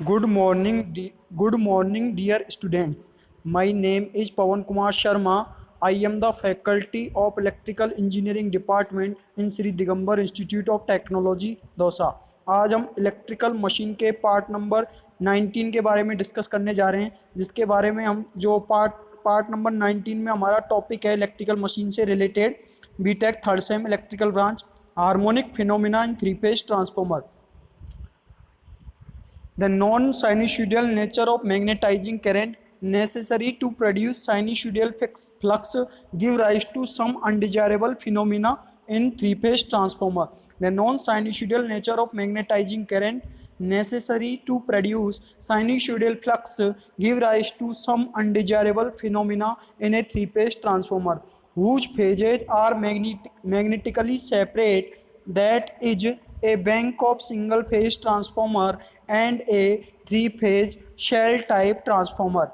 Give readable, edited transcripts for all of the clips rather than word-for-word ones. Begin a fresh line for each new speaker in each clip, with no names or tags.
Good morning, dear students. My name is Pawan Kumar Sharma. I am the faculty of Electrical Engineering Department in Sri Digambar Institute of Technology, dosa. आज हम electrical machine के part number 19 के बारे में discuss करने जा रहे हैं, जिसके बारे में हम जो पार्ट नंबर 19 में हमारा टॉपिक है इलेक्ट्रिकल मशीन से related BTech third sem electrical branch harmonic phenomena in three phase transformer. The non-sinusoidal nature of magnetizing current necessary to produce sinusoidal flux give rise to some undesirable phenomena in three-phase transformer. The non-sinusoidal nature of magnetizing current necessary to produce sinusoidal flux give rise to some undesirable phenomena in a three-phase transformer whose phases are magnetically separate, that is a bank of single phase transformer and a three phase shell type transformer.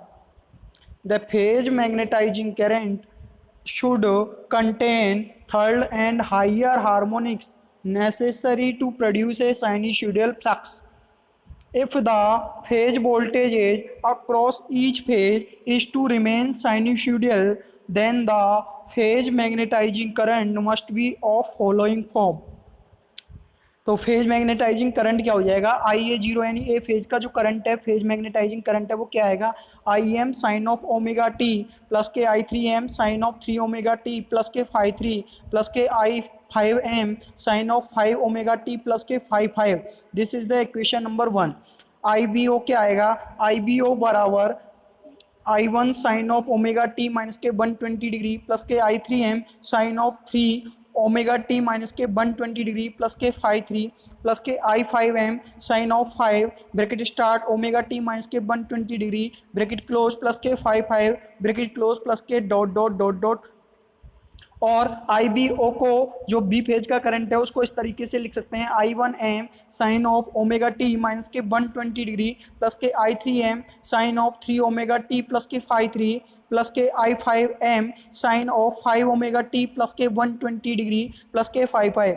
The phase magnetizing current should contain third and higher harmonics necessary to produce a sinusoidal flux. If the phase voltage across each phase is to remain sinusoidal, then the phase magnetizing current must be of following form. तो phase magnetising current क्या हो जाएगा, आई A zero, यानी A phase का जो current है, phase magnetising current है, वो क्या आएगा, I M sine of omega T plus के I three M sine of three omega T plus के फाइव थ्री प्लस के I five M sine of five omega T plus के five five. This is the equation number 1। I B O क्या आएगा, I B O बराबर I one sine of omega T minus के 120 degree plus के I three M sine of three omega T minus के 120 degree plus के five three plus के I five M sine of five bracket start omega T minus के 120 degree bracket close plus के five five bracket close plus के dot dot dot dot. और I B ओ को जो B phase का current है उसको इस तरीके से लिख सकते हैं, I one M sine of omega T minus के 120 डिग्री प्लस के I three M sine of three omega T plus के फाइव थ्री प्लस के I five M sine of five omega T plus के 120 degree plus के five five.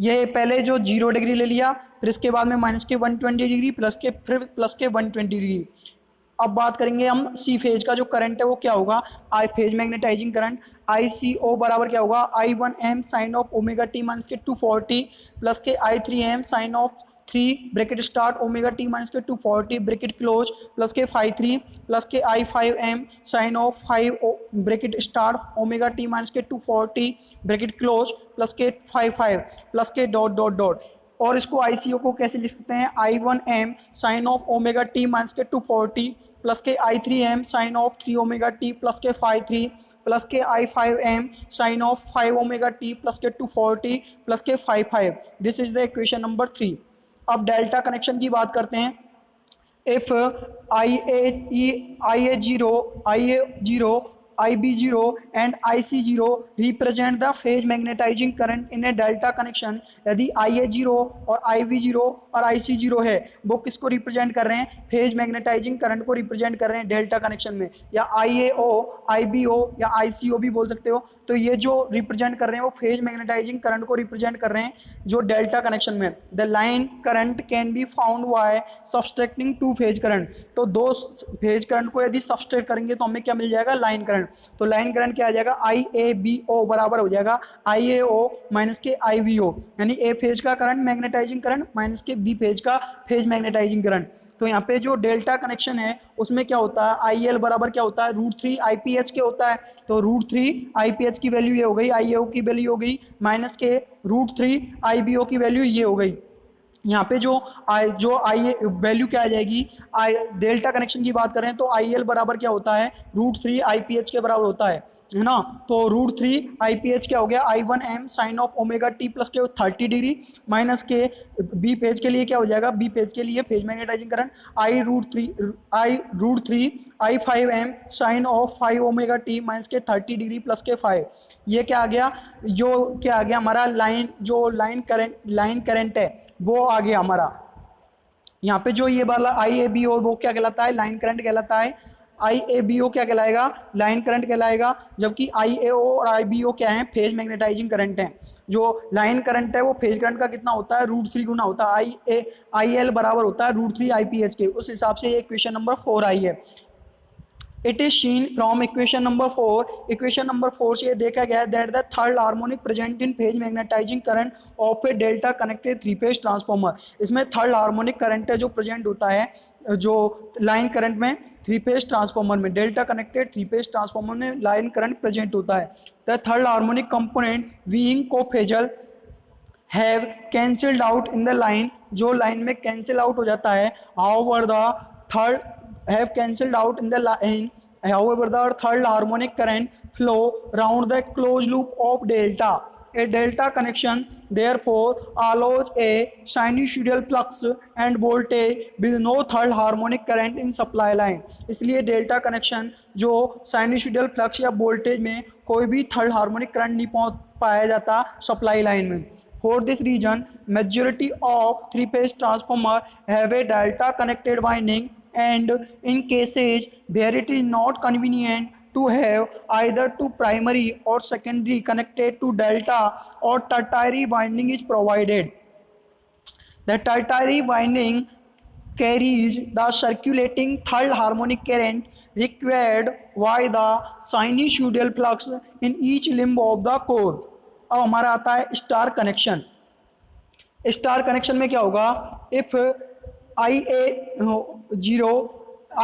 ये पहले जो 0 degree ले लिया, फिर इसके बाद में माइनस के 120 डिग्री प्लस के फिर प्लस के 120 डिग्री। अब बात करेंगे हम सी फेज का जो करंट है वो क्या होगा, I phase magnetising current I C O बराबर क्या होगा, I one M sine of omega T minus के 240 प्लस के I three M sine of three bracket start omega T minus के 240 ब्रैकेट क्लोज प्लस के फाइव थ्री प्लस के I five M sine of five bracket start omega T minus के 240 bracket close plus के five five plus के dot dot dot. और इसको ICO को कैसे लिख सकते हैं, I one M sine of omega T minus के 240 प्लस के I three M sine of three omega T plus के फाइव थ्री प्लस के I five M sine of five omega T plus के 240 प्लस के five five. This is the equation number 3। अब delta connection की बात करते हैं। If I A zero IB0 and IC0 represent the phase magnetizing current in a delta connection, यदि IA0 और IB0 और IC0 है वो किसको रिप्रेजेंट कर रहे हैं, फेज मैग्नेटाइजिंग करंट को रिप्रेजेंट कर रहे हैं डेल्टा कनेक्शन में, या IAO IBO या ICO भी बोल सकते हो। तो ये जो रिप्रेजेंट कर रहे हैं वो फेज मैग्नेटाइजिंग करंट को रिप्रेजेंट कर रहे हैं जो डेल्टा कनेक्शन में। The line current can be found by subtracting two phase current. तो दो फेज करंट को यदि सब्सट्रैक्ट करेंगे तो हमें क्या मिल जाएगा, लाइन करंट। तो लाइन करंट क्या आ जाएगा, IABO बराबर हो जाएगा IAO माइनस के IBO, यानी ए फेज का करंट मैग्नेटाइजिंग करंट माइनस के बी फेज का फेज मैग्नेटाइजिंग करंट। तो यहाँ पे जो डेल्टा कनेक्शन है उसमें क्या होता है, IL बराबर क्या होता है, रूट 3 IPH के होता है। तो रूट 3 IPH की वैल्यू ये हो गई, IAO की वैल्यू हो गई माइनस के रूट 3 IBO की वैल्यू ये हो गई। यहाँ पे जो आई वैल्यू क्या आ जाएगी, डेल्टा कनेक्शन की बात करें तो IL बराबर क्या होता है, रूट 3 IPH के बराबर होता है ना। तो रूट 3 IPH क्या हो गया, I one M sine of omega T plus के 30 डिग्री माइनस के बी फेज के लिए क्या हो जाएगा, बी फेज के लिए phase magnetising current I root three I five M sine of five omega T minus के 30 डिग्री प्लस के 5। ये क्या आ गया, जो क्या आ गया हमारा लाइन करंट है वो आ गया हमारा। यहाँ पे जो ये वाला IABO वो क्या कहलाता है, लाइन करंट कहलाता है। IABO क्या कहलाएगा, लाइन करंट कहलाएगा, जबकि IAO और IBO क्या है, फेज मैग्नेटाइजिंग करंट है। जो लाइन करंट है वो फेज करंट का कितना होता है, √3 गुना होता है, IL बराबर होता है √3 IPH के। उस हिसाब से ये क्वेश्चन नंबर 4 आई है। It is seen from equation number 4, equation number 4 से ये देखा गया है that the third harmonic present in phase magnetising current of a delta connected 3 phase transformer. इसमें थर्ड हार्मोनिक करंट है जो प्रेजेंट होता है जो लाइन करंट में 3 फेज ट्रांसफॉर्मर में, डेल्टा कनेक्टेड 3 फेज ट्रांसफॉर्मर में लाइन करंट प्रेजेंट होता है। The third harmonic component being cophasal have cancelled out in the line, जो लाइन में कैंसिल आउट हो जाता है। However the third have cancelled out in the line, however the third harmonic current flow round the closed loop of delta. A delta connection therefore allows a sinusoidal flux and voltage with no third harmonic current in supply line. इसलिए delta connection जो sinusoidal flux या voltage में कोई भी third harmonic current नहीं पहुंच पाया जाता सप्लाई लाइन में। For this reason, majority of three-phase transformer have a delta connected winding, and in cases where it is not convenient to have either two primary or secondary connected to delta or tertiary winding is provided. The tertiary winding carries the circulating third harmonic current required by the sinusoidal flux in each limb of the core. अब हमारा आता है star connection. Star connection में क्या होगा, if IA0,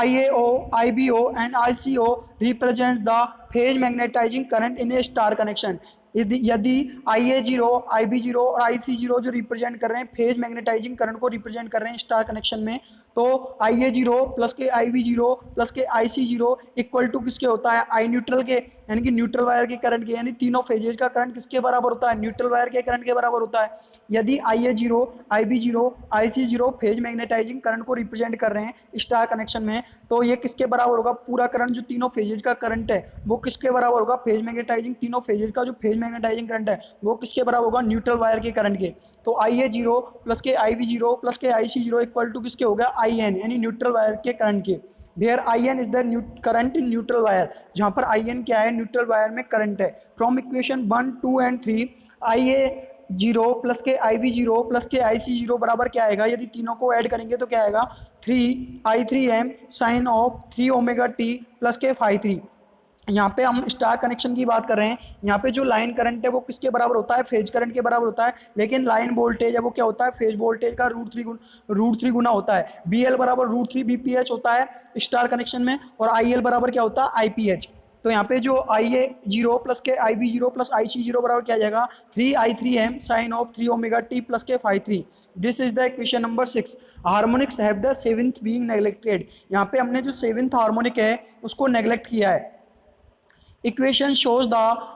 IAO, IBO and ICO represents the phase magnetising current in a star connection. यदि IA0, IB0 और IC0 जो रिप्रेजेंट कर रहे हैं फेज मैग्नेटाइजिंग करंट को रिप्रेजेंट कर रहे हैं स्टार कनेक्शन में, तो IA0 प्लस के IB0 प्लस के IC0 इक्वल टू किसके होता है, आई न्यूट्रल के, यानी कि न्यूट्रल वायर के करंट के, यानी तीनों फेजेज का करंट किसके बराबर होता है, न्यूट्रल वायर के करंट के बराबर होता है। यदि IA0, IB0, IC0 phase magnetising current को रिप्रेजेंट कर रहे हैं स्टार कनेक्शन में, तो ये किसके बराबर होगा, पूरा करंट जो तीनों फेजेज का करंट है वो किसके बराबर होगा, फेज मैग्नेटाइजिंग तीनों फेजेज का जो फेज मैग्नेटाइजिंग करंट है वो किसके बराबर होगा, न्यूट्रल वायर के करंट के। तो IA0 प्लस के IB0 प्लस के IC0 इक्वल टू किसके हो गया, IN, यानी न्यूट्रल वायर के करंट के। Where IN is the current in neutral wire, जहां पर IN क्या है, न्यूट्रल वायर में करंट है। From equation 1, 2 and 3 IA0 plus के IB0 प्लस के IC0 बराबर क्या आएगा, यदि तीनों को ऐड करेंगे तो क्या आएगा, 3I3M sine of 3 omega T plus के फाई 3। यहाँ पे हम स्टार कनेक्शन की बात कर रहे हैं, यहाँ पे जो लाइन करंट है वो किसके बराबर होता है, फेज करंट के बराबर होता है, लेकिन लाइन वोल्टेज है वो क्या होता है, फेज वोल्टेज का √3 गुना होता है। BL बराबर √3 BPH होता है स्टार कनेक्शन में, और IL बराबर क्या होता है, IPH। तो यहाँ पे जो IA0 प्लस के IB0 प्लस IC0 बराबर क्या आ जाएगा, 3I3M sine of 3 omega T plus के phi 3। This is the equation number 6। Harmonics have the 7th being neglected, यहाँ पे हमने जो 7th हार्मोनिक है उसको नेग्लेक्ट किया है। Equation shows the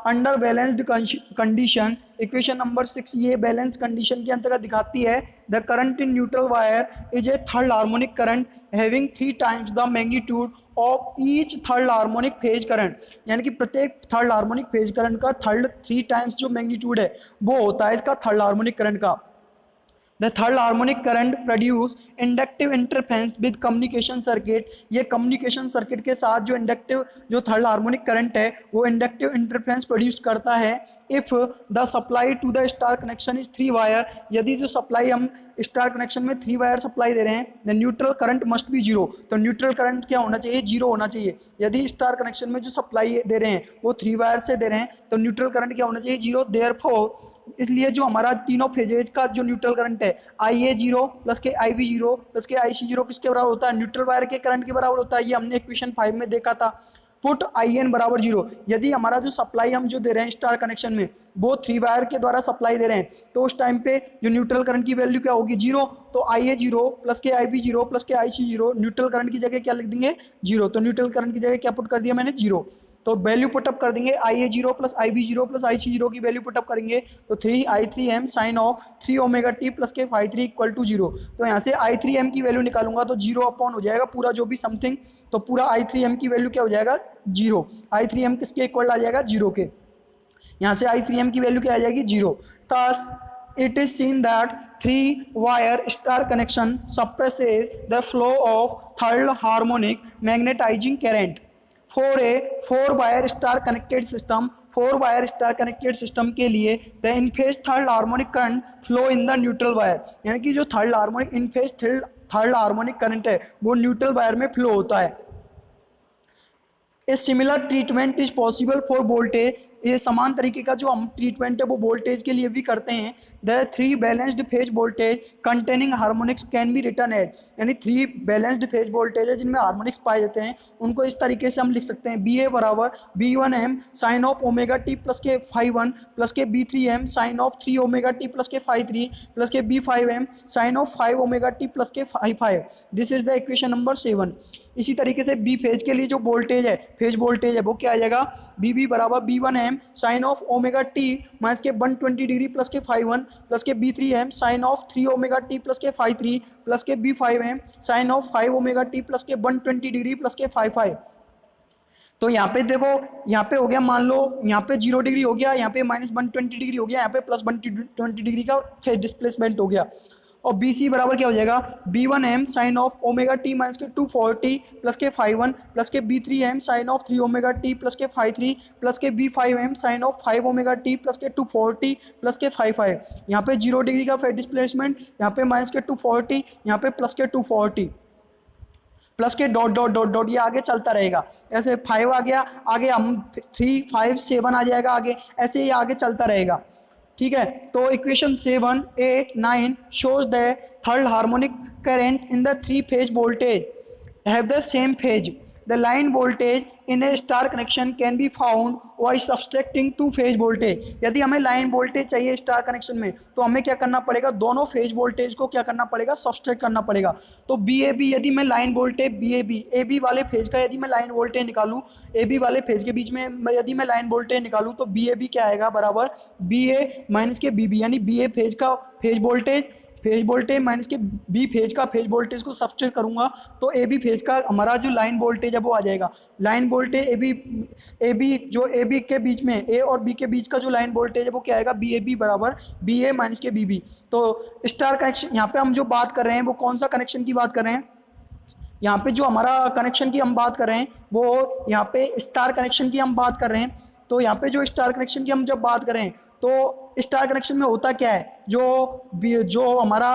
under balanced condition, equation number 6 ये बैलेंस कंडीशन के अंतर्गत दिखाती है the current in neutral wire is a third harmonic current having 3 times the magnitude of each third harmonic phase current, यानी कि प्रत्येक थर्ड हार्मोनिक फेज करंट का 3 times जो मैग्नीट्यूड है वो होता है इसका थर्ड हार्मोनिक करंट का। The third harmonic current produce inductive interference with communication circuit, ये communication circuit के साथ जो inductive जो third harmonic current है वो inductive interference produce करता है if the supply to the star connection is 3 wire, यदि जो supply हम star connection में 3 wire supply दे रहे हैं the neutral current must be 0, तो neutral current क्या होना चाहिए, 0 होना चाहिए। यदि star connection में जो supply दे रहे हैं वो 3 wire से दे रहे हैं तो neutral current क्या होना चाहिए, 0। therefore इसलिए जो हमारा तीनों फेजेज का जो न्यूट्रल करंट है IA0 प्लस के IB0 प्लस के IC0 किसके बराबर होता है, न्यूट्रल वायर के करंट के बराबर होता है। ये हमने इक्वेशन 5 में देखा था। पुट IN बराबर 0, यदि हमारा जो सप्लाई हम जो दे रहे हैं स्टार कनेक्शन में वो 3 वायर के द्वारा सप्लाई दे रहे हैं तो उस टाइम पे जो न्यूट्रल करंट की वैल्यू क्या होगी, 0। तो IA0 प्लस के IB0 प्लस के IC0 न्यूट्रल करंट की जगह क्या लिख देंगे, 0। तो न्यूट्रल करंट की जगह क्या पुट कर दिया मैंने, 0। तो वैल्यू पुटअप कर देंगे IA0 plus IB0 plus IC0 की वैल्यू पुटअप करेंगे तो 3I3M sine of 3 omega T plus के फाई 3 इक्वल टू 0। तो यहाँ से I3M की वैल्यू निकालूंगा तो 0 अपॉन हो जाएगा पूरा जो भी समथिंग, तो पूरा I3M की वैल्यू क्या हो जाएगा, 0। I3M किसके इक्वल आ जाएगा, 0 के। यहाँ से I3M की वैल्यू क्या आ जाएगी, 0। Thus it is seen that 3 wire star connection suppresses the flow of third harmonic magnetising current for a 4 wire star connected system. 4 wire star connected system के लिए the in phase third harmonic current flow in the neutral wire, यानी कि जो third harmonic in phase third harmonic current है वो neutral wire में flow होता है। A similar treatment is possible for voltage, ये समान तरीके का जो हम ट्रीटमेंट है वो वोल्टेज के लिए भी करते हैं। The 3 balanced phase voltage containing harmonics can be written as, यानी 3 बैलेंस्ड फेज वोल्टेज है जिनमें हार्मोनिक्स पाए जाते हैं, उनको इस तरीके से हम लिख सकते हैं। बी ए बराबर B1m sine of omega T plus के φ1 प्लस के B3m sine of 3 omega T plus के φ3 प्लस के B5m sine of 5 omega T plus के φ5। This is the equation number 7। इसी तरीके से बी फेज के लिए जो वोल्टेज है, फेज वोल्टेज है, वो क्या आ जाएगा, बी बी बराबर B1m sine of omega T minus के 120 डिग्री प्लस के φ1 प्लस के B3m sine of 3 omega T plus के φ3 प्लस के B5m sine of 5 omega T plus के 120 डिग्री प्लस के φ5। तो यहाँ पे देखो, यहाँ पे हो गया, मान लो यहाँ पे 0 डिग्री हो गया, यहाँ पे -120 डिग्री हो गया, यहाँ पे +120 डिग्री का फेज डिस्प्लेसमेंट हो गया। और बी सी बराबर क्या हो जाएगा, B1m sine of omega T minus के 240 प्लस के φ1 प्लस के B3m sine of 3 omega T plus के φ3 प्लस के B5m sine of 5 omega T plus के 240 प्लस के φ5। यहाँ पे 0 डिग्री का फेज डिस्प्लेसमेंट, यहाँ पे माइनस के 240, यहाँ पे प्लस के 240 प्लस के डॉट डॉट डॉट डॉट, ये आगे चलता रहेगा। ऐसे 5 आ गया, आगे हम 3 5 7 आ जाएगा आगे, ऐसे ही आगे चलता रहेगा। ठीक है, तो equation 7 8 9 shows the third harmonic current in the 3 phase voltage have the same phase. The line voltage in a star connection can be found by subtracting 2 phase voltage. यदि हमें लाइन वोल्टेज चाहिए स्टार कनेक्शन में तो हमें क्या करना पड़ेगा, दोनों फेज वोल्टेज को क्या करना पड़ेगा, सब्सट्रैक्ट करना पड़ेगा। तो बी ए बी, यदि मैं लाइन वोल्टेज ए बी वाले फेज का यदि मैं लाइन वोल्टेज निकालूँ, ए बी वाले फेज के बीच में यदि मैं लाइन वोल्टेज निकालूँ तो बी ए बी क्या आएगा, बराबर बी ए माइनस के बी बी, यानी बी ए फेज का फेज वोल्टेज माइनस के बी फेज का फेज वोल्टेज को सब्सट्रैक्ट करूंगा तो ए बी फेज का हमारा जो लाइन वोल्टेज है वो आ जाएगा। लाइन वोल्टेज ए बी जो ए बी के बीच में, ए और बी के बीच का जो लाइन वोल्टेज है वो क्या आएगा, बी ए बी बराबर बी ए माइनस के बी बी। तो स्टार कनेक्शन, यहाँ पे हम जो बात कर रहे हैं वो कौन सा कनेक्शन की बात कर रहे हैं, यहाँ पे जो हमारा कनेक्शन की हम बात कर रहे हैं वो यहाँ पे स्टार कनेक्शन की हम बात कर रहे हैं। तो यहाँ पे जो स्टार कनेक्शन की हम जब बात कर रहे हैं तो स्टार कनेक्शन में होता क्या है, जो हमारा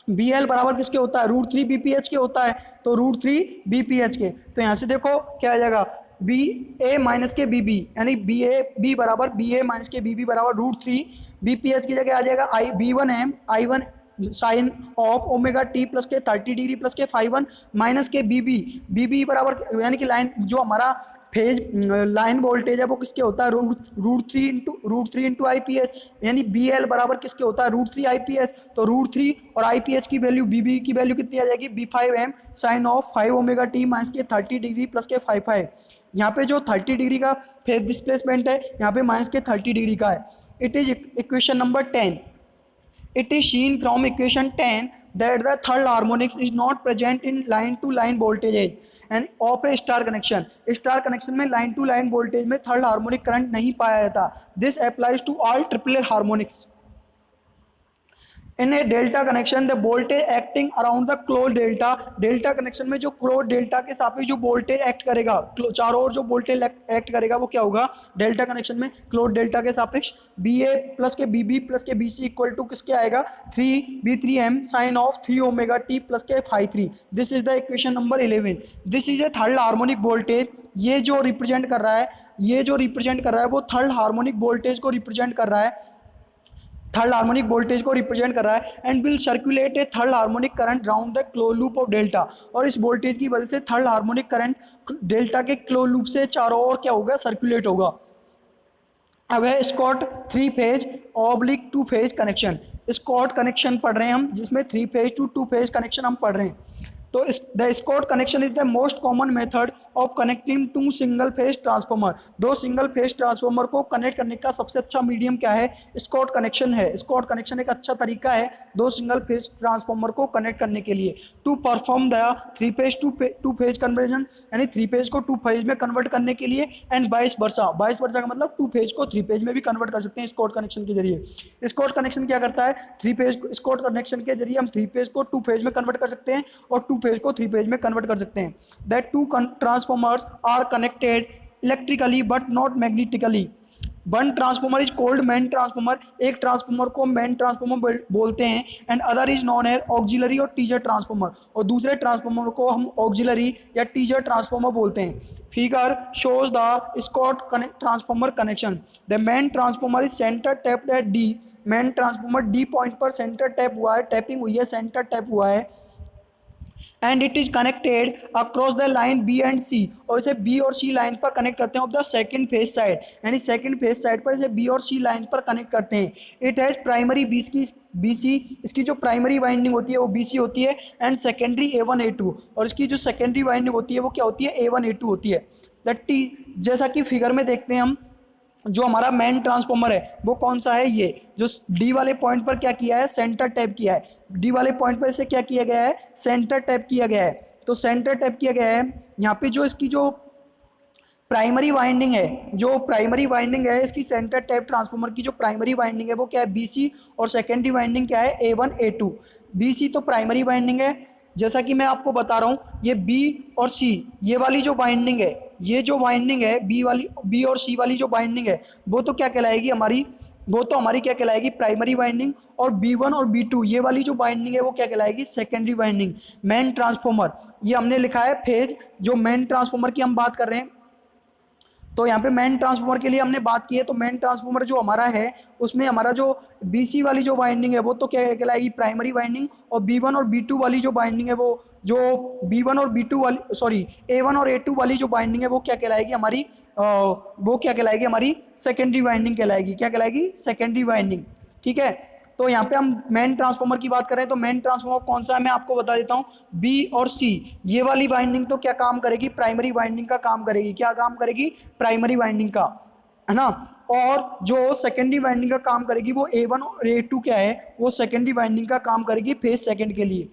बी एल बराबर किसके होता है, √3 BPH के होता है, तो √3 BPH के। तो यहाँ से देखो क्या आ जाएगा, बी ए माइनस के बी बी, यानी बी ए बी बराबर बी ए माइनस के बी बी बराबर √3 BPH की जगह आ जाएगा B1m I1 sine of omega T plus के 30 डिग्री प्लस के φ1 माइनस के बी बी बराबर, यानी कि लाइन जो हमारा फेज लाइन वोल्टेज है वो किसके होता है, √3 इंटू IPH, यानी बी एल बराबर किसके होता है, √3 IPH। तो √3 और IPH की वैल्यू बी बी की वैल्यू कितनी आ जाएगी, B5m sine of 5 omega T minus के 30 डिग्री प्लस के φ5। यहाँ पे जो 30 डिग्री का फेज डिस्प्लेसमेंट है यहाँ पे माइनस के 30 डिग्री का है। It is equation number 10। It is seen from equation 10 that the third harmonics is not present in line to line voltage and of a star connection. Star connection में line to line voltage में third harmonic current नहीं पाया जाता। This applies to all triplet harmonics. In A delta connection the voltage acting around the close delta connection में जो close delta के सापेक्ष जो वोल्टेज एक्ट करेगा, चारों ओर जो वोल्टेज एक्ट करेगा वो क्या होगा, डेल्टा कनेक्शन में क्लोज डेल्टा के सापेक्ष बी ए प्लस के बी बी प्लस के बी सी इक्वल टू किसके आएगा, 3B3m sine of 3 omega T plus के φ3। This is the equation number 11। This is a third harmonic voltage. ये जो रिप्रेजेंट कर रहा है वो थर्ड हार्मोनिक वोल्टेज को रिप्रेजेंट कर रहा है, and will circulate a third harmonic current round the close loop of delta. और इस वोल्टेज की वजह से थर्ड हार्मोनिक करंट डेल्टा के क्लोज लूप से चारों ओर क्या होगा, सर्कुलेट होगा। अब है Scott 3 phase oblique 2 phase connection. Scott connection पढ़ रहे हैं हम, जिसमें 3 फेज टू 2 फेज कनेक्शन हम पढ़ रहे हैं। तो the Scott connection is the most common method of connecting two single phase transformer. दो सिंगल फेज ट्रांसफार्मर को कनेक्ट करने का सबसे अच्छा मीडियम क्या है? स्कॉट कनेक्शन है। स्कॉट कनेक्शन एक अच्छा तरीका है दो सिंगल फेज ट्रांसफार्मर को कनेक्ट करने के लिए। To perform the three phase to phase conversion, यानी थ्री फेज को टू फेज में कन्वर्ट करने के लिए, and vice versa. Vice versa का मतलब टू फेज को थ्री फेज में भी कन्वर्ट कर सकते हैं स्कॉट कनेक्शन के जरिए। स्कॉट कनेक्शन क्या करता है? थ्री फेज स्कॉट कनेक्शन के जरिए हम थ्री फेज को टू फेज में कन्वर्ट कर सकते हैं और टू फेज को थ्री फेज में कन्वर्ट कर सकते हैं। That two transformers are connected electrically but not magnetically. One transformer is called main transformer, एक ट्रांसफॉर्मर को मेन ट्रांसफॉर्मर बोलते हैं, and other is known as auxiliary और टीजर ट्रांसफॉर्मर, और दूसरे ट्रांसफॉर्मर को हम ऑक्सिलरी या टीजर ट्रांसफॉर्मर बोलते हैं। Figure shows the Scott transformer connection. The main transformer is centre tapped at D. Main transformer D point पर सेंटर टैप हुआ है, टैपिंग हुई है, सेंटर टैप हुआ है, and it is connected across the line B and C, और इसे B और सी लाइन पर कनेक्ट करते हैं of the second phase side, यानी सेकंड फेज साइड पर इसे बी और सी लाइन पर कनेक्ट करते हैं। It has primary B C, इसकी जो प्राइमरी वाइंडिंग होती है वो बी सी होती है, and secondary A one A two, और इसकी जो सेकेंडरी वाइंडिंग होती है वो क्या होती है? ए वन ए टू होती है। दैट टी, जैसा कि फिगर में देखते हैं हम, जो हमारा मेन ट्रांसफॉर्मर है वो कौन सा है? ये जो डी वाले पॉइंट पर क्या किया है? सेंटर टैप किया है। डी वाले पॉइंट पर इसे क्या किया गया है? सेंटर टैप किया गया है। तो सेंटर टैप किया गया है यहाँ पे। जो इसकी जो प्राइमरी वाइंडिंग है, जो प्राइमरी वाइंडिंग है इसकी सेंटर टैप ट्रांसफार्मर की जो प्राइमरी वाइंडिंग है वो क्या है? बीसी, और सेकेंडरी वाइंडिंग क्या है? ए वन ए टू। बीसी तो प्राइमरी वाइंडिंग है, जैसा कि मैं आपको बता रहा हूँ, ये बी और सी, ये वाली जो वाइंडिंग है, ये जो वाइंडिंग है बी वाली, बी और सी वाली जो वाइंडिंग है वो तो क्या कहलाएगी हमारी? वो तो हमारी क्या कहलाएगी? Primary winding. और B1 और B2 ये वाली जो वाइंडिंग है वो क्या कहलाएगी? Secondary winding. मेन ट्रांसफार्मर ये हमने लिखा है फेज, जो मेन ट्रांसफार्मर की हम बात कर रहे हैं, तो यहाँ पे मेन ट्रांसफार्मर के लिए हमने बात की है। तो मेन ट्रांसफार्मर जो हमारा है उसमें हमारा जो BC वाली जो वाइंडिंग है वो तो क्या कहलाएगी? Primary winding. और B1 और B2 वाली जो वाइंडिंग है, वो जो B1 और B2 वाली, सॉरी, A1 और A2 वाली जो वाइंडिंग है वो क्या कहलाएगी हमारी? वो क्या कहलाएगी हमारी? सेकेंडरी वाइंडिंग कहलाएगी। क्या कहलाएगी? Secondary winding. ठीक है। तो यहाँ पे हम मेन ट्रांसफार्मर की बात करें तो मेन ट्रांसफार्मर कौन सा है मैं आपको बता देता हूँ। बी और सी ये वाली वाइंडिंग तो क्या काम करेगी? प्राइमरी वाइंडिंग का काम करेगी। क्या काम करेगी? प्राइमरी वाइंडिंग का, है ना। और जो सेकेंडरी वाइंडिंग का काम करेगी वो A1 और A2 क्या है? वो सेकेंडरी वाइंडिंग का काम करेगी फेज सेकेंड के लिए।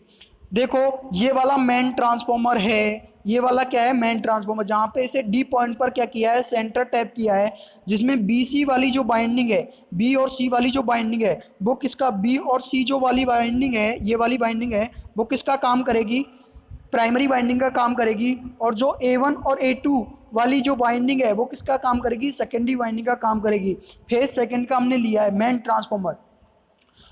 देखो ये वाला मेन ट्रांसफार्मर है, ये वाला क्या है? मेन ट्रांसफार्मर, जहाँ पे इसे डी पॉइंट पर क्या किया है? सेंटर टैप किया है, जिसमें बी सी वाली जो बाइंडिंग है, बी और सी वाली जो बाइंडिंग है वो किसका? बी और सी जो वाली बाइंडिंग है, ये वाली बाइंडिंग है, वो किसका काम करेगी? प्राइमरी बाइंडिंग का काम करेगी। और जो A1 और A2 वाली जो बाइंडिंग है वो किसका काम करेगी? सेकेंडरी बाइंडिंग का काम करेगी। फेज सेकेंड का हमने लिया है मेन ट्रांसफार्मर।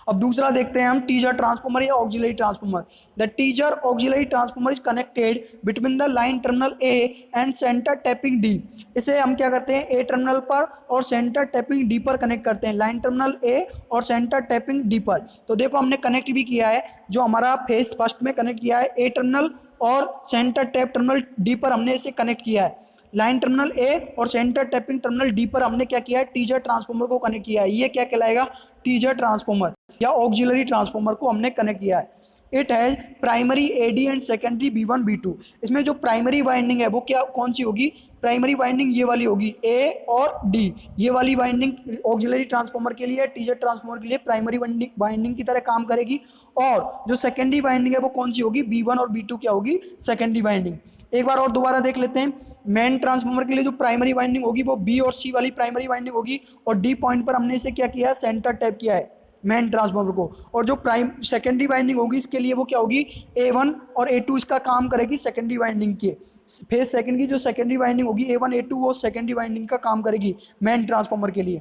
अब दूसरा देखते हैं हम टीजर ट्रांसफार्मर या auxiliary transformer. The teaser auxiliary transformer is connected between the line terminal A and centre tapping D. इसे हम क्या करते हैं? ए टर्मिनल पर और सेंटर टैपिंग डी पर कनेक्ट करते हैं। लाइन टर्मिनल ए और सेंटर टैपिंग डी पर। तो देखो हमने कनेक्ट भी किया है, जो हमारा फेज फर्स्ट में कनेक्ट किया है ए टर्मिनल और सेंटर टैप टर्मिनल डी पर हमने इसे कनेक्ट किया है। लाइन टर्मिनल ए और सेंटर टैपिंग टर्मिनल डी पर हमने क्या किया है? टीजर ट्रांसफार्मर को कनेक्ट किया है। ये क्या कहलाएगा? टीजर ट्रांसफार्मर या ऑक्सिलरी ट्रांसफार्मर को हमने कनेक्ट किया है। It has primary AD and secondary B1 B2। इसमें जो प्राइमरी वाइंडिंग है वो क्या कौन सी होगी? प्राइमरी वाइंडिंग ये वाली होगी, ए और डी। ये वाली वाइंडिंग ऑक्सिलरी ट्रांसफार्मर के लिए, टीजर ट्रांसफार्मर के लिए प्राइमरी वाइंडिंग की तरह काम करेगी। और जो सेकेंडरी वाइंडिंग है वो कौन सी होगी? B1 और B2 क्या होगी? Secondary winding. एक बार और दोबारा देख लेते हैं। मेन ट्रांसफार्मर के लिए जो प्राइमरी वाइंडिंग होगी वो बी और सी वाली प्राइमरी वाइंडिंग होगी, और डी पॉइंट पर हमने इसे क्या किया है? सेंटर टैप किया है मेन ट्रांसफार्मर को। और जो सेकेंडरी वाइंडिंग होगी इसके लिए वो क्या होगी? A1 और A2 इसका काम करेगी सेकेंडरी वाइंडिंग के। फेज सेकंड की जो सेकेंडरी वाइंडिंग होगी A1 A2 वो सेकेंडरी वाइंडिंग का काम करेगी मेन ट्रांसफार्मर के लिए।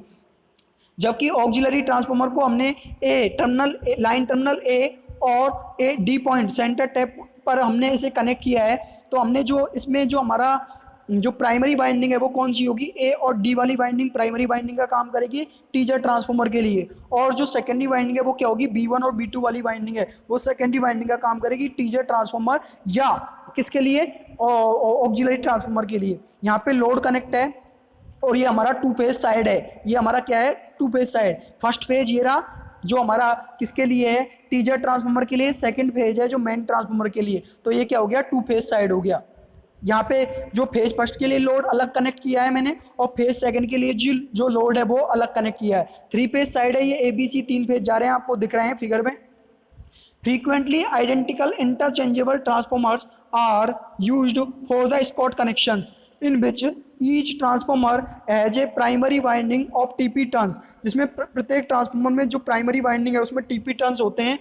जबकि ऑक्सिलरी ट्रांसफार्मर को हमने लाइन टर्मिनल ए और A D point centre tap पर हमने इसे कनेक्ट किया है। तो हमने जो इसमें जो हमारा जो प्राइमरी वाइंडिंग है वो कौन सी होगी? ए और डी वाली वाइंडिंग प्राइमरी वाइंडिंग का काम करेगी टीजर ट्रांसफार्मर के लिए। और जो सेकेंडरी वाइंडिंग है वो क्या होगी? B1 और B2 वाली वाइंडिंग है वो सेकेंडरी वाइंडिंग का काम करेगी टीजर ट्रांसफार्मर या किसके लिए? ऑक्सिलरी ट्रांसफार्मर के लिए। यहाँ पे लोड कनेक्ट है और ये हमारा टू फेज साइड है। ये हमारा क्या है? Two phase side. First phase ये रहा जो हमारा किसके लिए है? टीजर ट्रांसफार्मर के लिए। सेकंड फेज है जो मेन ट्रांसफार्मर के लिए। तो ये क्या हो गया? टू फेज साइड हो गया। यहाँ पे जो फेज फर्स्ट के लिए लोड अलग कनेक्ट किया है मैंने, और फेज सेकंड के लिए जो लोड है वो अलग कनेक्ट किया है। 3 फेज साइड है, ये ABC 3 फेज जा रहे हैं, आपको दिख रहे हैं फिगर में। Frequently identical interchangeable transformers are used for the Scott connections, in which each transformer has a primary winding of TP turns, जिसमें प्रत्येक ट्रांसफॉर्मर में जो प्राइमरी वाइंडिंग है उसमें TP टर्न्स होते हैं।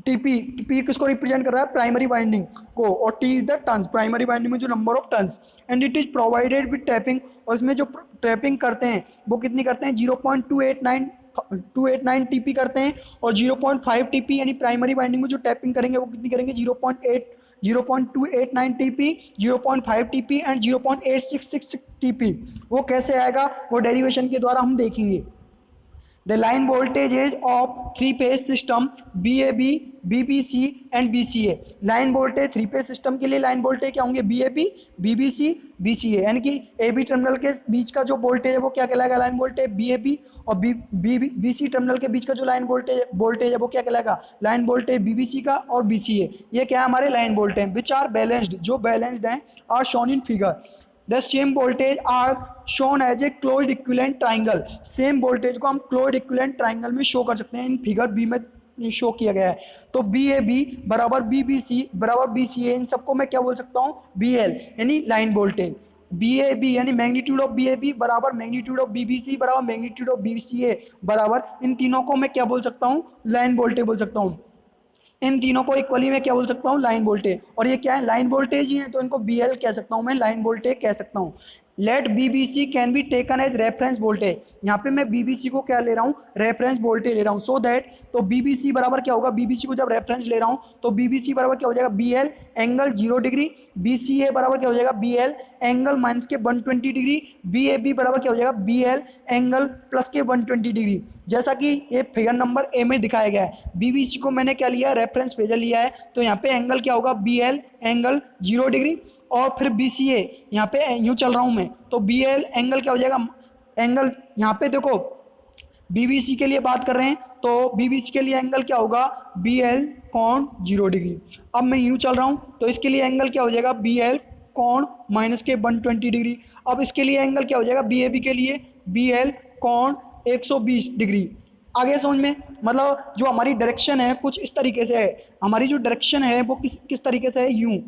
टीपी किसको रिप्रेजेंट कर रहा है? प्राइमरी वाइंडिंग को, और T is the turns, primary winding में जो number of turns, and it is provided with tapping, और इसमें जो टैपिंग करते हैं वो कितनी करते हैं? 0.289 टीपी करते हैं, और 0.5 टीपी यानी प्राइमरी वाइंडिंग में जो टैपिंग करेंगे वो कितनी करेंगे? 0.289 टीपी, 0.5 टीपी एंड 0.8666 टीपी। वो कैसे आएगा? वो डेरिवेशन के द्वारा हम देखेंगे। The line voltages of three-phase system BAB, BBC and BCA। Line voltage three phase system के लिए लाइन वोल्टेज क्या होंगे? BAB, BBC, BCA, यानी कि AB टर्मिनल के बीच का जो वोल्टेज है वो क्या कहलाएगा? लाइन वोल्टेज BAB, और BC टर्मिनल के बीच का जो लाइन वोल्टेज है वो क्या कहलाएगा? लाइन वोल्टेज BBC का और BCA। ये क्या है? हमारे line voltage which are balanced, जो बैलेंस्ड हैं, are shown in figure. The same voltage are shown as a closed equivalent triangle. Same voltage को हम क्लोज्ड इक्विवेलेंट ट्राइंगल में शो कर सकते हैं, इन फिगर बी में शो किया गया है। तो BAB बराबर BBC बराबर BCA, इन सबको मैं क्या बोल सकता हूँ? BL, यानी लाइन वोल्टेज। BAB यानी मैग्नीट्यूड ऑफ BAB बराबर मैग्नीट्यूड ऑफ BBC बराबर मैग्नीट्यूड ऑफ BCA बराबर, इन तीनों को मैं क्या बोल सकता हूँ? लाइन वोल्टेज बोल सकता हूँ। इन तीनों को इक्वली मैं क्या बोल सकता हूँ? Line voltage. और ये क्या है? लाइन वोल्टेज ही है, तो इनको BL कह सकता हूँ मैं, लाइन वोल्टेज कह सकता हूँ। Let BBC can be taken as reference voltage. यहाँ पे मैं BBC को क्या ले रहा हूँ? रेफरेंस वोल्टेज ले रहा हूँ। सो दैट, तो BBC बराबर क्या होगा? BBC को जब रेफरेंस ले रहा हूँ तो BBC बराबर क्या हो जाएगा? BL angle 0 degree. BCA बराबर क्या हो जाएगा? BL एंगल माइनस के 120 डिग्री। BAB बराबर क्या हो जाएगा? BL एंगल प्लस के 120 डिग्री। जैसा कि ये फिगर नंबर ए में दिखाया गया है, BBC को मैंने क्या लिया है? रेफरेंस फेजर लिया है, तो यहाँ पे एंगल क्या होगा? BL एंगल 0 डिग्री, और फिर BCA यहाँ पे यूँ चल रहा हूँ मैं, तो BL एंगल क्या हो जाएगा? एंगल यहाँ पे देखो BBC के लिए बात कर रहे हैं, तो BBC के लिए एंगल क्या होगा? BL कोण 0 डिग्री। अब मैं यूँ चल रहा हूँ तो इसके लिए एंगल क्या हो जाएगा? BL कोण माइनस के 120 डिग्री। अब इसके लिए एंगल क्या हो जाएगा? BAB के लिए BL कोण 120 डिग्री। आगे समझ में? मतलब जो हमारी डायरेक्शन है कुछ इस तरीके से है। हमारी जो डायरेक्शन है वो किस तरीके से है? यूँ,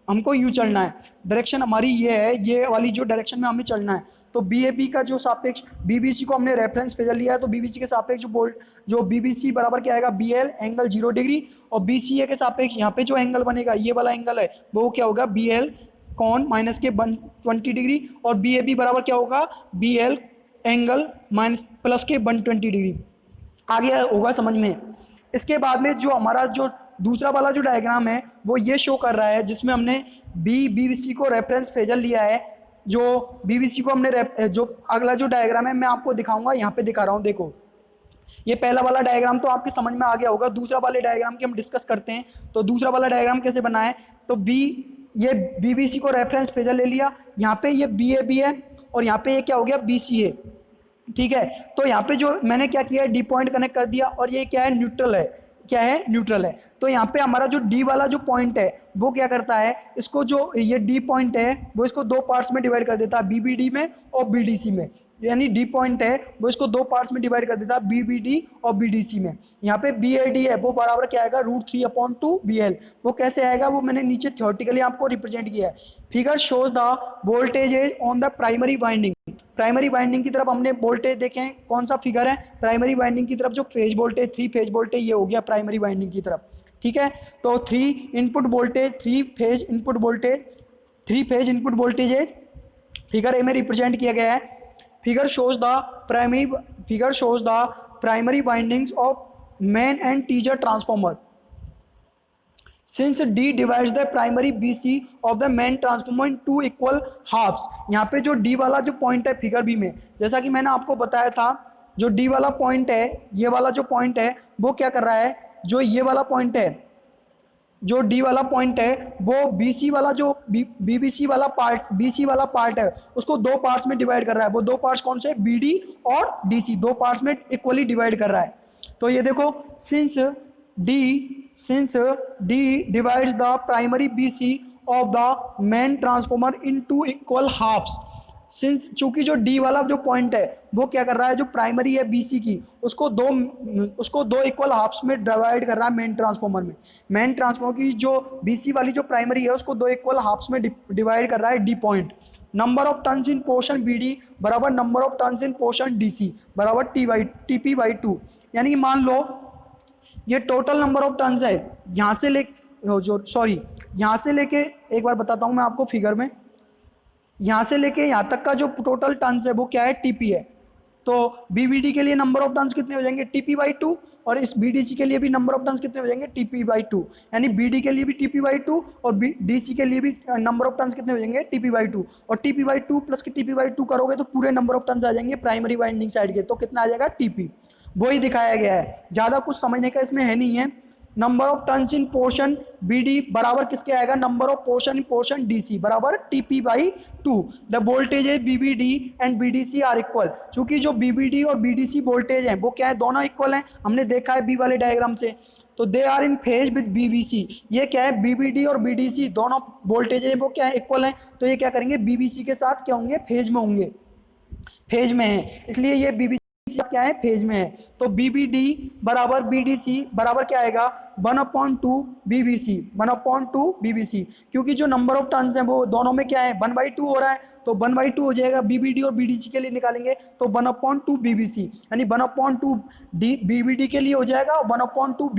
हमको यूँ चलना है। डायरेक्शन हमारी ये है, ये वाली जो डायरेक्शन में हमें चलना है। तो BAB का जो सापेक्ष, BBC को हमने रेफरेंस फेजर लिया है, तो BBC के सापेक्ष जो BBC बराबर क्या आएगा? BL एंगल 0 डिग्री, और BCA के सापेक्ष यहाँ पे जो एंगल बनेगा, ये वाला एंगल है, वो क्या होगा? BL कोण माइनस के 120 डिग्री, और BAB बराबर क्या होगा? BL एंगल माइनस प्लस के 120 डिग्री। आगे होगा समझ में? इसके बाद में जो हमारा जो दूसरा वाला जो डायग्राम है वो ये शो कर रहा है, जिसमें हमने BBC को रेफरेंस फेजर लिया है। जो BBC को हमने जो अगला जो डायग्राम है मैं आपको दिखाऊंगा, यहाँ पे दिखा रहा हूँ। देखो, ये पहला वाला डायग्राम तो आपके समझ में आ गया होगा। दूसरा वाले डायग्राम की हम डिस्कस करते हैं। तो दूसरा वाला डायग्राम कैसे बना है? तो ये BBC को रेफरेंस फेजर ले लिया, यहाँ पे ये BAB है, और यहाँ पे ये क्या हो गया? BCA। ठीक है, तो यहाँ पे जो मैंने क्या किया है? डी पॉइंट कनेक्ट कर दिया, और ये क्या है? न्यूट्रल है। क्या है? न्यूट्रल है। तो यहाँ पे हमारा जो डी वाला जो पॉइंट है वो क्या करता है? इसको जो ये डी पॉइंट है वो इसको दो पार्ट्स में डिवाइड कर देता है, BBD में और BDC में। यानी डी पॉइंट है वो इसको दो पार्ट्स में डिवाइड कर देता है, BBD और BDC में। यहाँ पे BAD है वो बराबर क्या आएगा? √3/2 BL। वो कैसे आएगा? वो मैंने नीचे थ्योरेटिकली आपको रिप्रेजेंट किया है। Figure shows the voltage on the primary winding. Primary winding की तरफ हमने वोल्टेज देखे हैं, कौन सा फिगर है? प्राइमरी वाइंडिंग की तरफ जो फेज वोल्टेज, 3 फेज वोल्टेज, ये हो गया प्राइमरी वाइंडिंग की तरफ। ठीक है, तो 3 input voltage, 3 phase input voltage figure A में रिप्रेजेंट किया गया है। Figure shows the primary windings of main and teaser transformer. Since D divides the primary BC of the main transformer in 2 equal halves। यहाँ पे जो D वाला जो point है फिगर बी में, जैसा कि मैंने आपको बताया था, जो D वाला पॉइंट है, ये वाला जो पॉइंट है वो क्या कर रहा है? जो ये वाला पॉइंट है, जो D वाला पॉइंट है वो BC वाला जो BBC वाला पार्ट है उसको दो पार्ट्स में डिवाइड कर रहा है। वो दो पार्ट्स कौन से? BD और DC, दो पार्ट्स में इक्वली डिवाइड कर रहा है। तो ये देखो, since D divides the primary BC of the main transformer into equal halves. Since चूंकि जो डी वाला जो पॉइंट है वो क्या कर रहा है, जो प्राइमरी है बीसी की उसको दो इक्वल हाफ्स में डिवाइड कर रहा है मेन ट्रांसफॉर्मर में। मेन ट्रांसफॉर्मर की जो बीसी वाली जो प्राइमरी है उसको दो इक्वल हाफ्स में डिवाइड कर रहा है D point. Number of turns in portion B D बराबर number of turns in portion D C बराबर टी पी बाई टू। यानी मान लो ये टोटल नंबर ऑफ टर्न्स है, यहाँ से ले जो सॉरी यहाँ से लेके, एक बार बताता हूँ मैं आपको फिगर में, यहाँ से लेके यहाँ तक का जो टोटल टर्न्स है वो क्या है, टीपी है। तो बीबीडी के लिए नंबर ऑफ टर्न्स कितने हो जाएंगे, टीपी बाई टू, और इस बीडीसी के लिए भी नंबर ऑफ टर्न्स कितने हो जाएंगे, टीपी बाई टू। यानी बीडी के लिए भी टीपी बाई टू और डीसी के लिए भी नंबर ऑफ टर्न्स कितने हो जाएंगे, टीपी बाई टू। और टीपी बाई टू प्लस के टीपी बाई टू करोगे तो पूरे नंबर ऑफ टर्न्स आ जाएंगे प्राइमरी वाइंडिंग साइड के, तो कितना आ जाएगा, टीपी। वही दिखाया गया है, ज़्यादा कुछ समझने का इसमें है नहीं है। Number of turns in portion BD बराबर किसके आएगा, number of portion in portion DC बराबर TP by two. The voltage है BBD and BDC are equal. चूंकि जो बीबीडी और बीडीसी वोल्टेज है वो क्या है, दोनों इक्वल हैं, हमने देखा है बी वाले डायग्राम से। तो they are in phase with BBC, ये क्या है, बीबीडी और बीडीसी दोनों वोल्टेज है वो क्या है, इक्वल हैं। तो ये क्या करेंगे, बीबीसी के साथ क्या होंगे, फेज में होंगे, फेज में है, इसलिए ये बीबीसी क्या है, फेज में है। तो बीबीडी बराबर बीडीसी बराबर क्या आएगा, 1/2 बीबीसी, 1/2 बीबीसी। क्योंकि जो नंबर ऑफ टर्न्स हैं वो दोनों में क्या है, 1/2 हो रहा है, तो 1/2 हो जाएगा। बीबीडी और बीडीसी के लिए निकालेंगे तो 1/2 बीबीसी, यानी 1/2 बीबीडी के लिए हो जाएगा और 1/2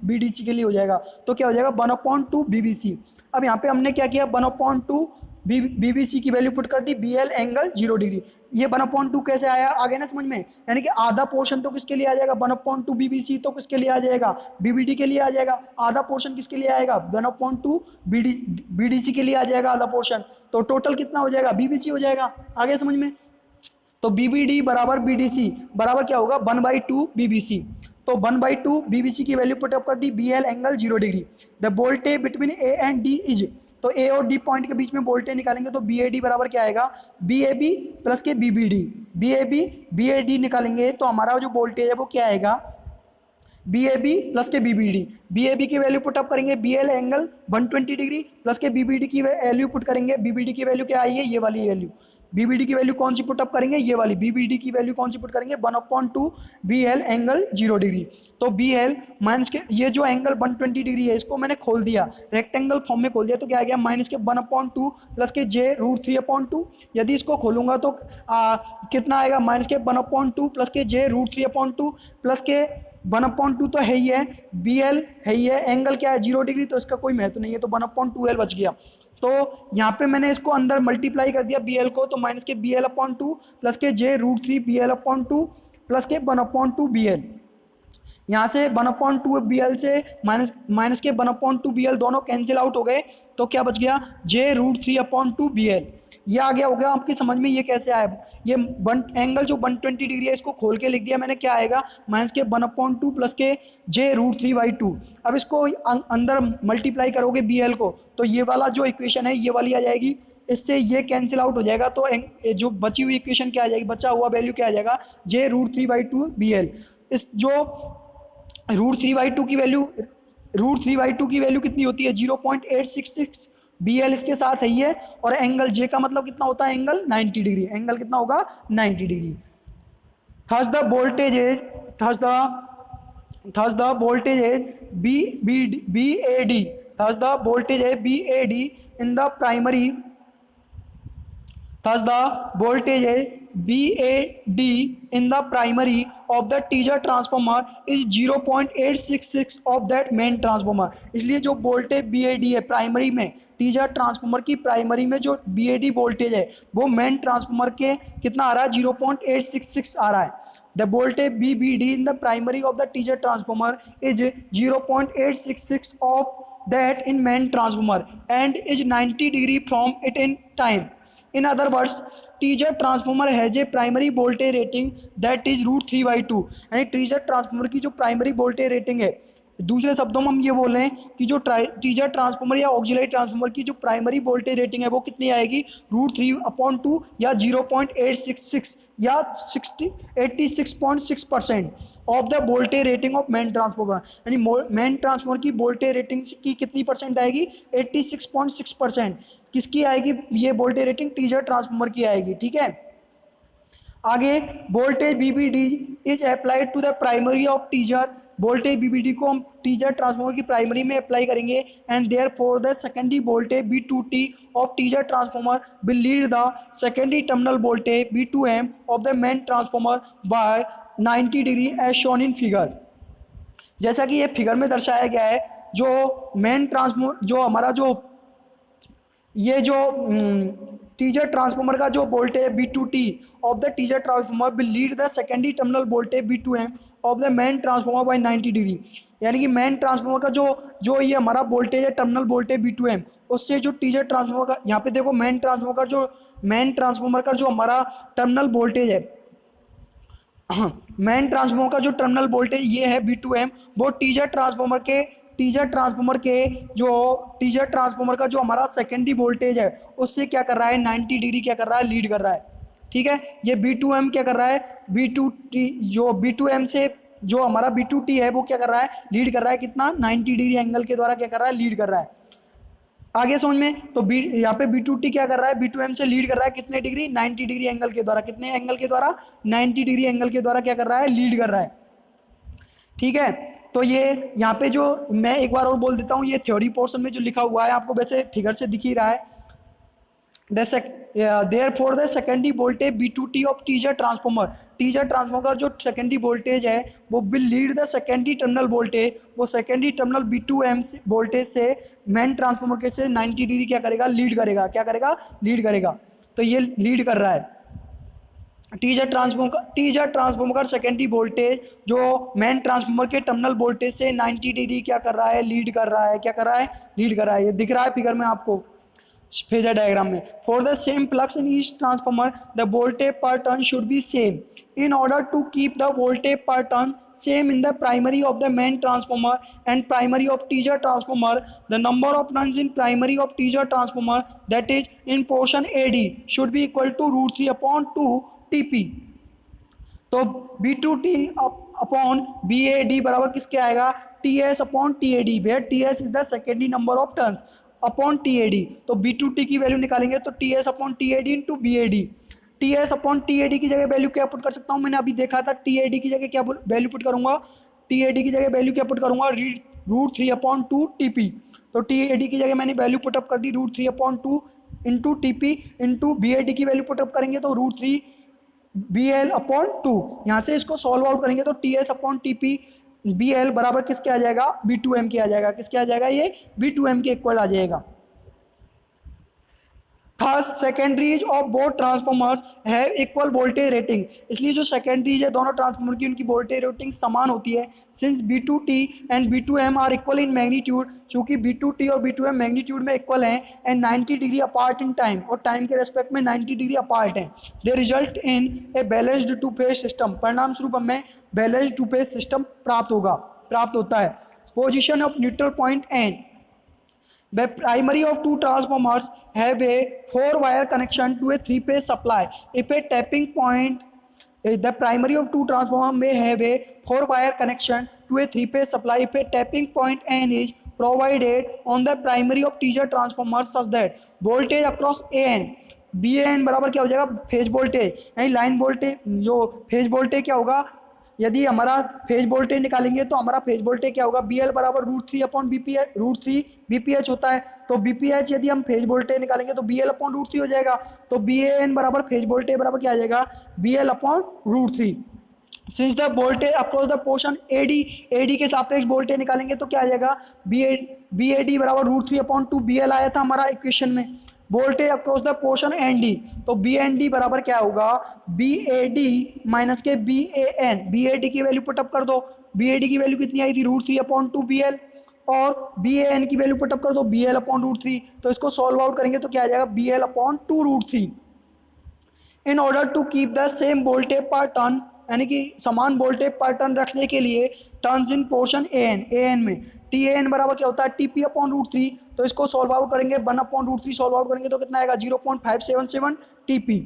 बीडीसी के लिए हो जाएगा। तो क्या हो जाएगा, 1/2 बीबीसी। अब यहाँ पे हमने क्या किया, 1/2 बीबीसी की वैल्यू पुट कर दी, बीएल एंगल 0 डिग्री। ये 1/2 कैसे आया, आगे ना समझ में, यानी कि आधा पोर्शन तो किसके लिए आ जाएगा, 1/2 बीबीसी तो किसके लिए आ जाएगा, बीबीडी के लिए आ जाएगा। आधा पोर्शन किसके लिए आएगा, 1/2 बीडीसी के लिए आ जाएगा आधा पोर्शन। तो टोटल कितना हो जाएगा, बीबीसी हो जाएगा। आगे समझ में, तो बीबीडी बराबर बीडीसी बराबर क्या होगा, 1/2 बीबीसी। तो 1/2 बीबीसी की वैल्यू पुटअप कर दी, BL angle 0 degree. The voltage between A and D is, तो ए और डी पॉइंट के बीच में वोल्टेज निकालेंगे तो बी ए डी बराबर क्या आएगा, बी ए बी प्लस के B B D. B A D निकालेंगे तो हमारा जो वोल्टेज है वो क्या आएगा, बी ए बी प्लस के B B D. B A B की वैल्यू पुटअप करेंगे, B L angle 120 degree plus के बी बी डी की वैल्यू पुट करेंगे। बी बी डी की वैल्यू क्या आई है, ये वाली वैल्यू। बीबीडी की वैल्यू कौन सी पुटअप करेंगे, ये वाली। बीबीडी की वैल्यू कौन सी पुट करेंगे, 1/2 बी एल एंगल 0 डिग्री। तो बी एल माइनस के, ये जो एंगल 120 डिग्री है इसको मैंने खोल दिया, रेक्टेंगल फॉर्म में खोल दिया, तो क्या आ गया, माइनस के 1/2 प्लस के जे √3/2। यदि इसको खोलूंगा तो कितना आएगा, माइनस के 1/2 प्लस के जे √3/2 प्लस के 1/2 तो है ही है, बी एल है ही है, एंगल क्या है 0 डिग्री, तो इसका कोई महत्व नहीं है, तो 1/2 एल बच गया। तो यहाँ पे मैंने इसको अंदर मल्टीप्लाई कर दिया बी एल को, तो माइनस के BL/2 प्लस के जे √3 BL/2 प्लस के 1/2 BL। यहाँ से 1/2 BL से माइनस के 1/2 BL दोनों कैंसिल आउट हो गए, तो क्या बच गया, जे √3/2 BL। ये आ गया, हो गया आपकी समझ में, ये कैसे आया। ये एंगल जो 120 डिग्री है इसको खोल के लिख दिया मैंने, क्या आएगा, माइनस के 1/2 प्लस के जे √3/2। अब इसको अंदर मल्टीप्लाई करोगे BL को, तो ये वाला जो इक्वेशन है ये वाली आ जाएगी, इससे ये कैंसिल आउट हो जाएगा, तो जो बची हुई इक्वेशन क्या आ जाएगी, बचा हुआ वैल्यू क्या आ जाएगा, जे √3/2 BL। इस जो √3/2 की वैल्यू, √3/2 की वैल्यू कितनी होती है, 0.866 BL इसके साथ है ही है, और एंगल जे का मतलब कितना होता है, एंगल 90 डिग्री। एंगल कितना होगा, 90 degree. Thus the voltage is thus the voltage is B A D, thus the voltage है B A D in the primary, thus the voltage BAD in the primary of the teaser transformer is 0.866 of that main transformer। इसलिए जो voltage BAD है primary में, teaser transformer की primary में जो BAD voltage है वो मेन ट्रांसफार्मर के कितना आ रहा है, 0.866 आ रहा है। The voltage BBD in the primary of the teaser transformer is 0.866 of that in main transformer and is 90 degree from it in time। In other words, teaser transformer has a primary voltage rating that is √3/2। यानी teaser transformer की जो primary voltage rating है, दूसरे शब्दों में हम ये बोल रहे हैं कि जो टीजर ट्रांसफार्मर या ऑक्सिलरी ट्रांसफार्मर की जो प्राइमरी वोल्टेज रेटिंग है वो कितनी आएगी, √3/2 या 0.866 या 86.6%। Of the voltage rating of main transformer, यानी मेन ट्रांसफॉर्मर की वोल्टेज रेटिंग की कितनी परसेंट आएगी, 86.6%। किसकी आएगी ये वोल्टेज रेटिंग, टीजर ट्रांसफॉर्मर की आएगी, ठीक है। आगे voltage BBD is applied to the primary of teaser, voltage BBD को हम टीजर ट्रांसफॉर्मर की प्राइमरी में अप्लाई करेंगे, and therefore the secondary voltage B2T of teaser transformer will lead the secondary terminal voltage B2M of the main transformer by 90 degree as shown in figure. जैसा कि ये figure में दर्शाया गया है, जो मेन ट्रांसफॉर्मर जो हमारा जो ये जो टीजर ट्रांसफॉर्मर का जो voltage B2T of the teaser transformer will lead the secondary terminal voltage B2M of the main transformer by 90 degree, यानी कि मेन ट्रांसफॉर्मर का जो ये हमारा वोल्टेज है टर्मिनल वोल्टेज B2M, उससे जो टीजर ट्रांसफॉर्मर का, यहाँ पे देखो मेन ट्रांसफॉर्मर का जो हमारा टर्मिनल वोल्टेज है, मेन ट्रांसफॉर्मर का जो टर्मिनल वोल्टेज ये है B2M, वो टीजर ट्रांसफॉर्मर का जो हमारा सेकेंडरी वोल्टेज है उससे क्या कर रहा है, 90 डिग्री क्या कर रहा है, लीड कर रहा है, ठीक है। ये B2M क्या कर रहा है, B2T जो B2M से जो हमारा B2T है वो क्या कर रहा है, लीड कर रहा है, कितना, 90 डिग्री एंगल के द्वारा क्या कर रहा है, लीड कर रहा है। आगे समझ में, तो यहाँ पे B2T क्या कर रहा है, B2M से लीड कर रहा है कितने डिग्री, 90 डिग्री एंगल के द्वारा, कितने एंगल के द्वारा, 90 डिग्री एंगल के द्वारा क्या कर रहा है, लीड कर रहा है, ठीक है। तो ये यहाँ पे जो मैं एक बार और बोल देता हूँ, ये थ्योरी पोर्शन में जो लिखा हुआ है आपको वैसे फिगर से दिख ही रहा है, therefore the secondary voltage B2T of teaser transformer जो सेकेंडरी वोल्टेज है वो will lead the secondary terminal voltage, वो सेकेंडरी टर्मिनल B2M वोल्टेज से मेन ट्रांसफॉर्मर के से 90 डिग्री क्या करेगा, लीड करेगा। तो ये लीड कर रहा है। टीजर ट्रांसफॉर्मर का सेकेंडरी वोल्टेज जो मेन ट्रांसफॉर्मर के टर्मिनल वोल्टेज से 90 डिग्री क्या कर रहा है, लीड कर रहा है। ये दिख रहा है फिगर में आपको, फेजर डायग्राम में। For the same flux in each transformer the voltage per turn should be same. In order to keep the voltage per turn same in the primary of the main transformer and primary of teaser transformer, the number of turns in primary of teaser transformer, that is in portion AD, should be equal to √3/2 TP। तो B2T upon BAD बराबर किसके आएगा, TS upon TAD, where TS is the secondary number of turns upon TAD। तो B2T की value निकालेंगे तो TS upon TAD into BAD। TS upon TAD की जगह वैल्यू क्या पुट कर सकता हूँ, मैंने अभी देखा था, TAD की जगह क्या वैल्यू पुट करूंगा, TAD की जगह वैल्यू क्या पुट करूंगा, √3/2 TP। तो TAD की जगह मैंने वैल्यू पुटअप कर दी √3/2 इंटू TP इंटू BAD की वैल्यू पुटअप करेंगे तो √3 BL/2। यहाँ से इसको सॉल्व आउट करेंगे तो TS अपॉन TP BL बराबर किसके आ जाएगा, B2M के आ जाएगा, किसके आ जाएगा, ये B2M के इक्वल आ जाएगा। Third secondaries of both transformers have equal voltage rating, इसलिए जो सेकेंडरीज है दोनों ट्रांसफॉर्मर की उनकी वोल्टेज रेटिंग समान होती है। Since B2T and B2M are equal in magnitude, चूंकि B2T और B2M मैग्नीट्यूड में इक्वल हैं, and 90 degree apart in time, और टाइम के रेस्पेक्ट में 90 डिग्री अपार्ट हैं, they result in a balanced two phase system, परिणाम स्वरूप हमें बैलेंस्ड टू फेज सिस्टम प्राप्त होता है। Position of neutral point and the primary of two transformers have a 4-wire connection to a 3-phase supply. If a tapping point, the primary of two transformers may have a 4-wire connection to a 3-phase supply if a tapping point N is provided on the primary of teaser transformer such that voltage across AN, BAN बराबर क्या हो जाएगा, phase voltage, यानी line voltage, जो phase voltage क्या होगा, यदि हमारा फेज वोल्टेज निकालेंगे तो हमारा फेज वोल्टेज क्या होगा, BL बराबर √3 BPH होता है। तो BPH यदि हम फेज वोल्टेज निकालेंगे तो BL/√3 हो जाएगा। तो BAN बराबर फेज वोल्टेज बराबर क्या आ जाएगा, BL/√3। Since the voltage across the portion AD के सापेक्ष वोल्टेज निकालेंगे तो क्या आ जाएगा, BAD बराबर √3/2 BL आया था हमारा इक्वेशन में। Voltage across the portion ND, तो BND बराबर क्या होगा, BAD माइनस के BAN, BAD की वैल्यू पुटअप कर दो, BAD की वैल्यू कितनी आई थी, √3/2 BL, और BAN की वैल्यू पुटअप कर दो BL/√3। तो इसको सॉल्व आउट करेंगे तो क्या आ जाएगा, BL/2 √3। In order to keep the same voltage per turn, यानी कि समान वोल्टेज पर टर्न रखने के लिए टर्न्स इन पोर्शन AN में TAN बराबर क्या होता है, TP/√3। तो इसको सॉल्व आउट करेंगे, 1/√3 सॉल्व आउट करेंगे तो कितना आएगा, 0.577 TP।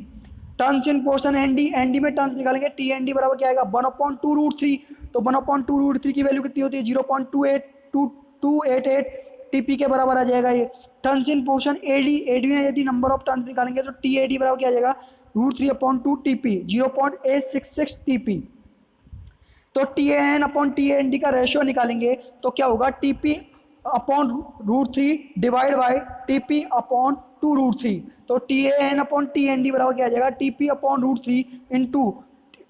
Turns in portion ND में टर्न्स निकालेंगे, TND बराबर क्या आएगा, 1/2 √3। तो 1/2√3 की वैल्यू कितनी होती है 0.288 टीपी के बराबर आ जाएगा ये। Turns in portion AD, AD में यदि नंबर ऑफ टर्न्स निकालेंगे तो टी एडी बराबर क्या आ जाएगा √3/2 टीपी 0.866 टीपी। तो T N upon T N D का रेशियो निकालेंगे तो क्या होगा TP upon √3 divide by TP upon 2√3। तो T N upon T N D बराबर क्या आ जाएगा TP upon √3 into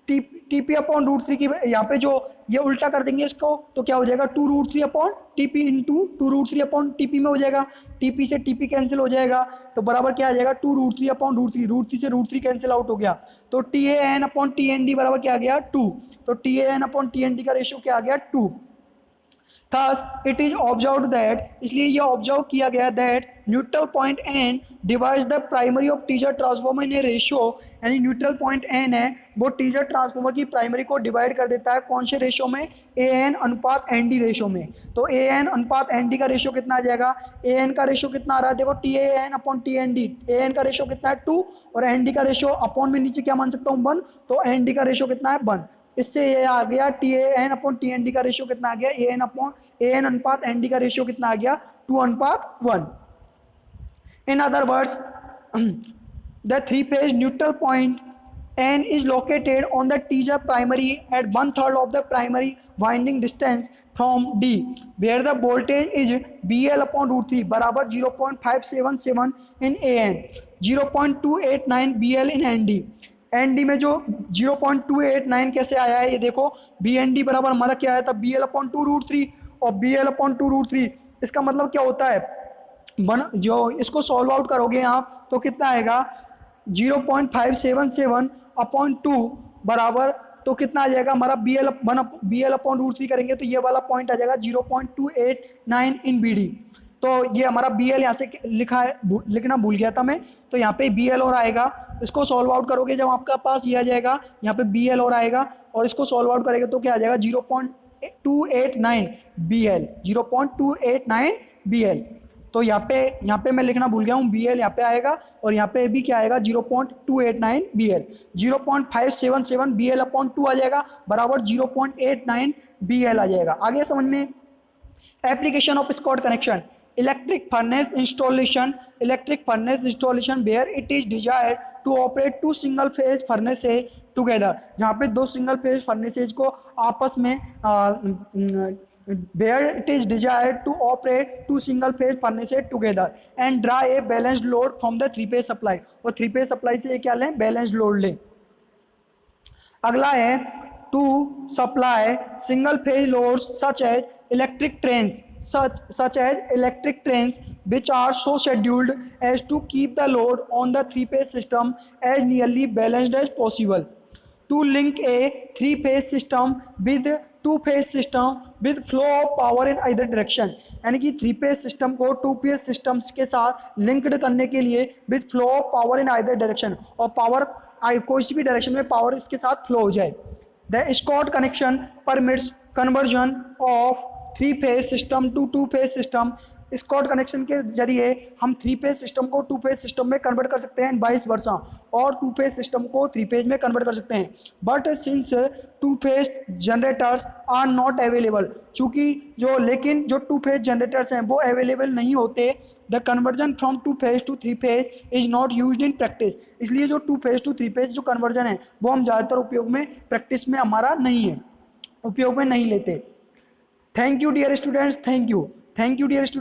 TP upon √3 की यहाँ पे जो ये उल्टा कर देंगे इसको तो क्या हो जाएगा 2√3 upon TP into 2√3 upon TP में हो जाएगा, टीपी से टीपी कैंसिल हो जाएगा तो बराबर क्या आ जाएगा 2√3 अपॉन √3 से √3 कैंसिल आउट हो गया तो T A N upon T N D बराबर क्या आ गया 2। तो T A N upon T N D का रेशियो क्या आ गया 2। Thus, it is observed that इसलिए ये ऑब्जर्व किया गया that neutral point n divides the primary of teaser transformer in a ratio, यानी न्यूट्रल पॉइंट n है वो टीजर ट्रांसफॉर्मर की प्राइमरी को डिवाइड कर देता है कौन से रेशियो में an अनुपात nd रेशियो में। तो an अनुपात nd का रेशियो कितना आ जाएगा an का रेशियो कितना आ रहा है देखो T A N upon T N D, an का रेशियो कितना है 2 और nd का रेशियो अपॉन में नीचे क्या मान सकता हूँ 1 तो nd का रेशियो कितना है 1। इससे ये आ गया T A N upon T N D का रेशियो कितना आ गया A N upon A N अनुपात एन डी का रेशियो कितना आ गया 2:1। In other words the three phase neutral point N is located on the teaser primary at 1/3 of the primary winding distance from D where the voltage is BL upon √3 बराबर 0.577 in AN 0.289 BL in ND। ND में जो 0.289 कैसे आया है ये देखो BND बराबर हमारा क्या आया था BL upon 2√3 और BL upon 2√3 इसका मतलब क्या होता है जो इसको सॉल्व आउट करोगे आप तो कितना आएगा 0.577 अपॉन 2 बराबर तो कितना आ जाएगा हमारा BL अपॉन √3 करेंगे तो ये वाला पॉइंट आ जाएगा 0.289 इन BD। तो ये हमारा BL यहाँ से लिखा है लिखना भूल गया था मैं तो यहाँ पे BL और आएगा इसको सॉल्व आउट करोगे जब आपका पास ये आ जाएगा यहाँ पे BL और आएगा और इसको सॉल्व आउट करेंगे तो क्या आ जाएगा 0.289 BL 0.289 BL। तो यहाँ पे मैं लिखना भूल गया हूँ BL यहाँ पे आएगा और यहाँ पे भी क्या आएगा 0.289 BL 0.577 BL अपॉन 2 आ जाएगा बराबर 0.89 BL आ जाएगा। आगे समझ में application of Scott connection electric furnace installation where it is desired to operate two single phase furnaces together जहाँ पे दो सिंगल फेज फर्नेसेज को आपस में where it is desired to operate two single phase furnaces together and draw a balanced load from the three phase supply और three phase supply से क्या लें balanced load लें। अगला है to supply single phase loads such as electric trains which are so scheduled as to keep the load on the three phase system as nearly balanced as possible to link a three phase system with to phase system with flow of power in either direction यानी कि three phase system को two phase systems के साथ linked करने के लिए with flow of power in either direction और power कोई भी डायरेक्शन में पावर इसके साथ फ्लो हो जाए। The Scott connection permits conversion of three phase system to two phase system. Scott connection के जरिए हम थ्री फेज सिस्टम को टू फेज सिस्टम में कन्वर्ट कर सकते हैं 22 वर्षा और टू फेज सिस्टम को थ्री फेज में कन्वर्ट कर सकते हैं but since two phase generators are not available चूँकि लेकिन जो टू फेज जनरेटर्स हैं वो अवेलेबल नहीं होते the conversion from two phase two three phase is not used in practice. इसलिए जो two phase two three phase जो कन्वर्जन है वो हम ज़्यादातर उपयोग में प्रैक्टिस में हमारा नहीं है उपयोग में नहीं लेते। Thank you dear students, thank you dear students.